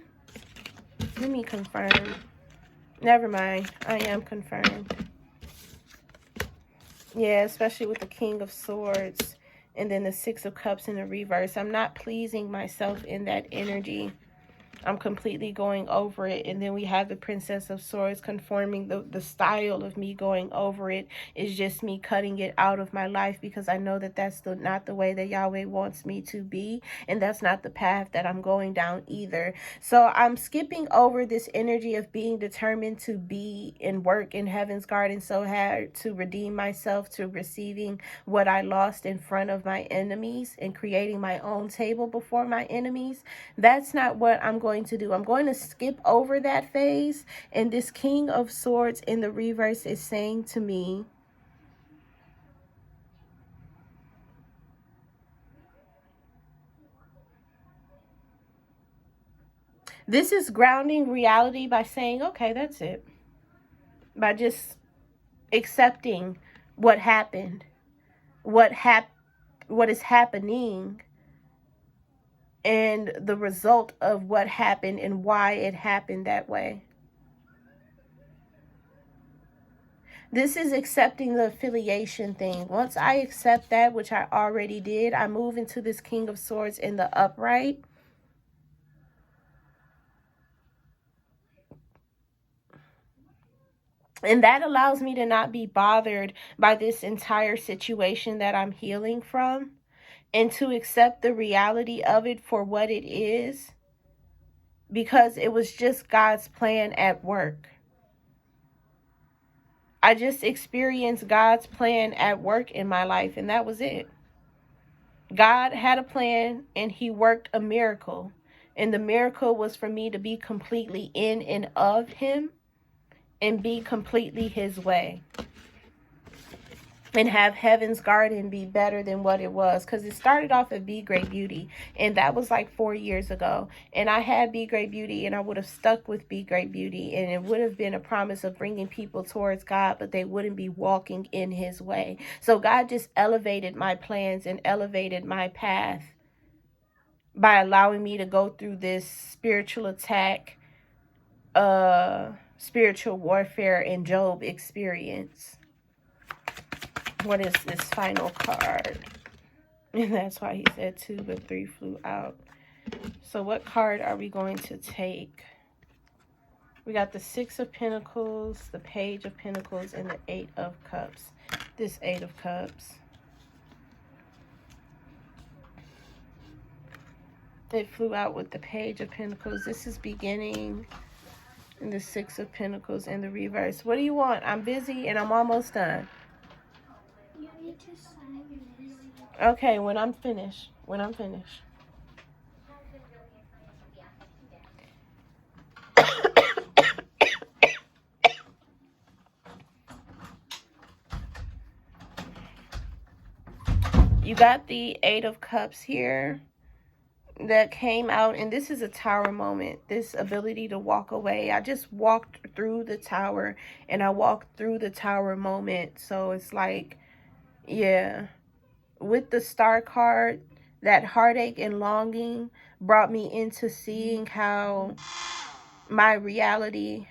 Let me confirm. Never mind. I am confirmed. Yeah, especially with the King of Swords and then the 6 of Cups in the reverse. I'm not pleasing myself in that energy. I'm completely going over it. And then we have the Princess of Swords conforming. The style of me going over it is just me cutting it out of my life, because I know that that's not the way that Yahweh wants me to be, and that's not the path that I'm going down either. So I'm skipping over this energy of being determined to be and work in heaven's garden so hard to redeem myself, to receiving what I lost in front of my enemies and creating my own table before my enemies. That's not what I'm going to do. I'm going to skip over that phase. And this King of Swords in the reverse is saying to me, This is grounding reality by saying, okay, that's it. By just accepting what happened, what is happening, and the result of what happened and why it happened that way. This is accepting the affiliation thing. Once I accept that, which I already did, I move into this King of Swords in the upright. And that allows me to not be bothered by this entire situation that I'm healing from, and to accept the reality of it for what it is, because it was just God's plan at work. I just experienced God's plan at work in my life, and that was it. God had a plan, and he worked a miracle. And the miracle was for me to be completely in and of him and be completely his way. And have Heaven's Garden be better than what it was. Because it started off at Be Great Beauty. And that was like 4 years ago. And I had Be Great Beauty. And I would have stuck with Be Great Beauty. And it would have been a promise of bringing people towards God. But they wouldn't be walking in his way. So God just elevated my plans and elevated my path by allowing me to go through this spiritual attack, spiritual warfare, and Job experience. What is this final card? And that's why he said 2 but 3 flew out. So what card are we going to take? We got the 6 of Pentacles, the Page of Pentacles, and the 8 of Cups. This 8 of Cups. It flew out with the Page of Pentacles. This is beginning. And the 6 of Pentacles in the reverse. What do you want? I'm busy and I'm almost done. You need to sign this. Okay, when I'm finished. When I'm finished. You got the 8 of Cups here that came out, and this is a tower moment. This ability to walk away. I just walked through the tower, and I walked through the tower moment. So it's like, yeah. With the Star card, that heartache and longing brought me into seeing how my reality,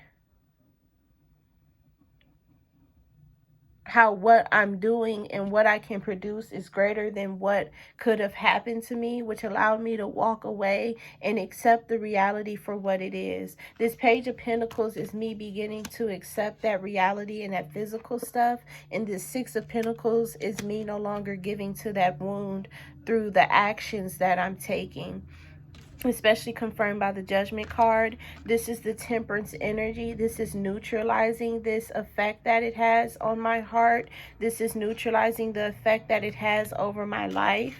how what I'm doing and what I can produce is greater than what could have happened to me, which allowed me to walk away and accept the reality for what it is. This Page of Pentacles is me beginning to accept that reality and that physical stuff. And this 6 of Pentacles is me no longer giving to that wound through the actions that I'm taking. Especially confirmed by the Judgment card. This is the Temperance energy. This is neutralizing this effect that it has on my heart. This is neutralizing the effect that it has over my life.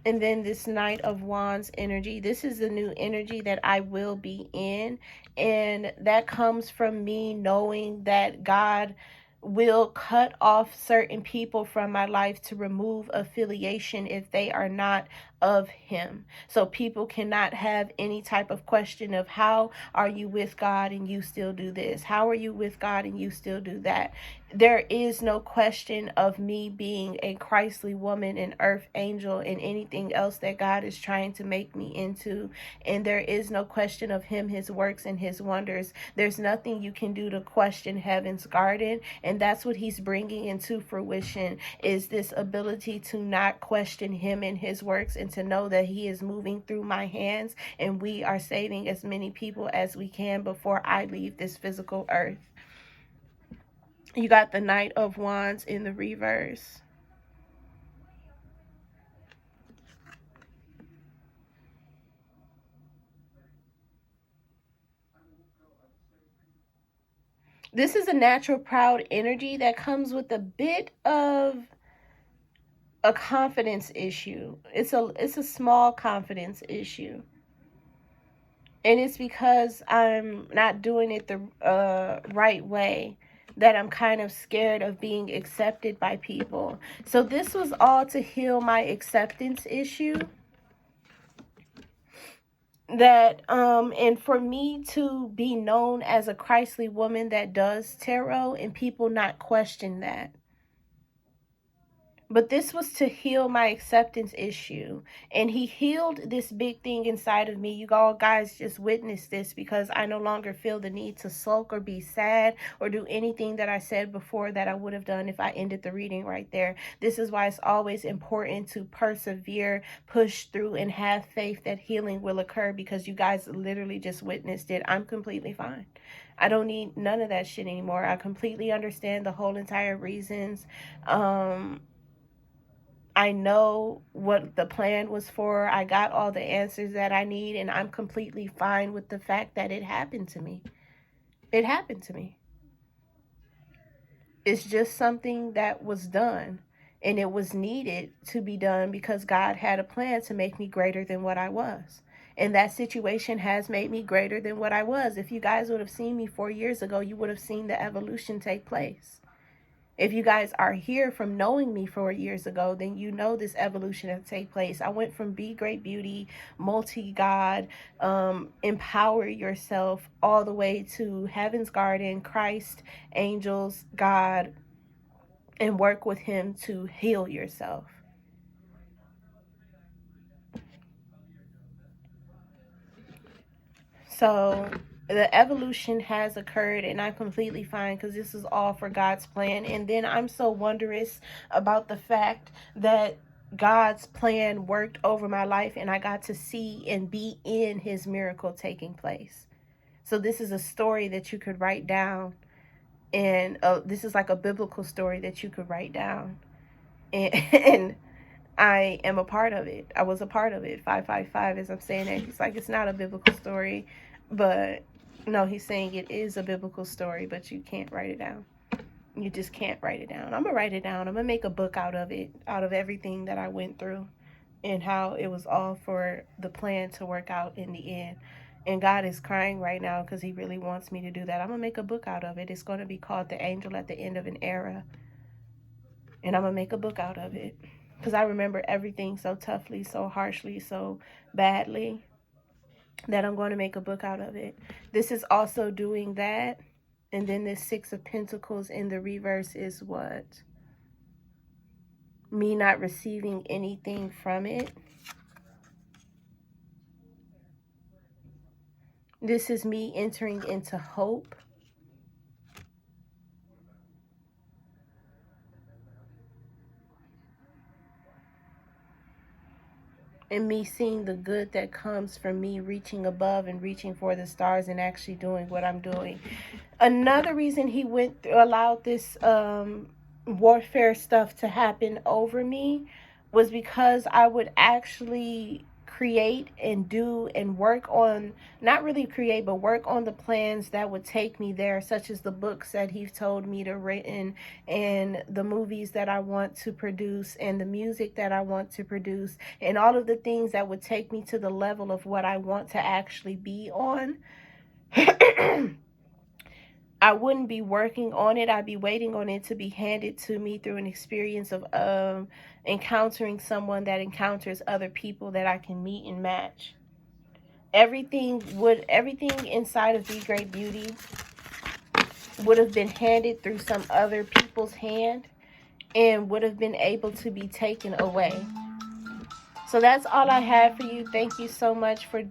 And then this Knight of Wands energy. This is the new energy that I will be in. And that comes from me knowing that God will cut off certain people from my life to remove affiliation if they are not of him. So people cannot have any type of question of how are you with God and you still do this? How are you with God and you still do that? There is no question of me being a Christly woman, an earth angel, and anything else that God is trying to make me into. And there is no question of him, his works, and his wonders. There's nothing you can do to question Heaven's Garden. And that's what he's bringing into fruition, is this ability to not question him and his works, and to know that he is moving through my hands, and we are saving as many people as we can before I leave this physical earth. You got the Knight of Wands in the reverse. This is a natural proud energy that comes with a bit of a confidence issue. It's a small confidence issue. And it's because I'm not doing it the right way that I'm kind of scared of being accepted by people. So this was all to heal my acceptance issue. that and for me to be known as a Christly woman that does tarot and people not question that. But this was to heal my acceptance issue. And he healed this big thing inside of me. You all guys just witnessed this, because I no longer feel the need to sulk or be sad or do anything that I said before that I would have done if I ended the reading right there. This is why it's always important to persevere, push through, and have faith that healing will occur, because you guys literally just witnessed it. I'm completely fine. I don't need none of that shit anymore. I completely understand the whole entire reasons. I know what the plan was for. I got all the answers that I need, and I'm completely fine with the fact that it happened to me. It happened to me. It's just something that was done, and it was needed to be done because God had a plan to make me greater than what I was. And that situation has made me greater than what I was. If you guys would have seen me 4 years ago, you would have seen the evolution take place. If you guys are here from knowing me 4 years ago, then you know this evolution has taken place. I went from be great beauty, multi-God, empower yourself, all the way to Heaven's Garden, Christ, angels, God, and work with him to heal yourself. So the evolution has occurred, and I'm completely fine, because this is all for God's plan. And then I'm so wondrous about the fact that God's plan worked over my life, and I got to see and be in his miracle taking place. So this is a story that you could write down, and this is like a biblical story that you could write down, and I am a part of it. I was a part of it. 555, as I'm saying that, he's like, it's not a biblical story, but no, he's saying it is a biblical story, but you can't write it down. You just can't write it down. I'm gonna write it down. I'm gonna make a book out of it, out of everything that I went through, and how it was all for the plan to work out in the end. And God is crying right now because he really wants me to do that. I'm gonna make a book out of it. It's gonna be called The Angel at the End of an Era, and I'm gonna make a book out of it, because I remember everything so toughly, so harshly, so badly, that I'm going to make a book out of it. This is also doing that. And then this 6 of Pentacles in the reverse is what? Me not receiving anything from it. This is me entering into hope. And me seeing the good that comes from me reaching above and reaching for the stars and actually doing what I'm doing. Another reason he allowed this warfare stuff to happen over me was because I would actually create and do and work on, not really create, but work on the plans that would take me there, such as the books that he's told me to written, and the movies that I want to produce, and the music that I want to produce, and all of the things that would take me to the level of what I want to actually be on. I wouldn't be working on it. I'd be waiting on it to be handed to me through an experience of encountering someone that encounters other people that I can meet and match. Everything inside of Be Great Beauty would have been handed through some other people's hand and would have been able to be taken away. So that's all I have for you. Thank you so much for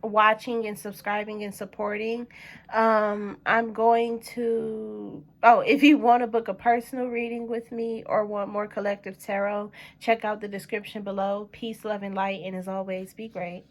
watching and subscribing and supporting. I'm going to, if you want to book a personal reading with me or want more collective tarot, check out the description below. Peace, love, and light, and as always, be great.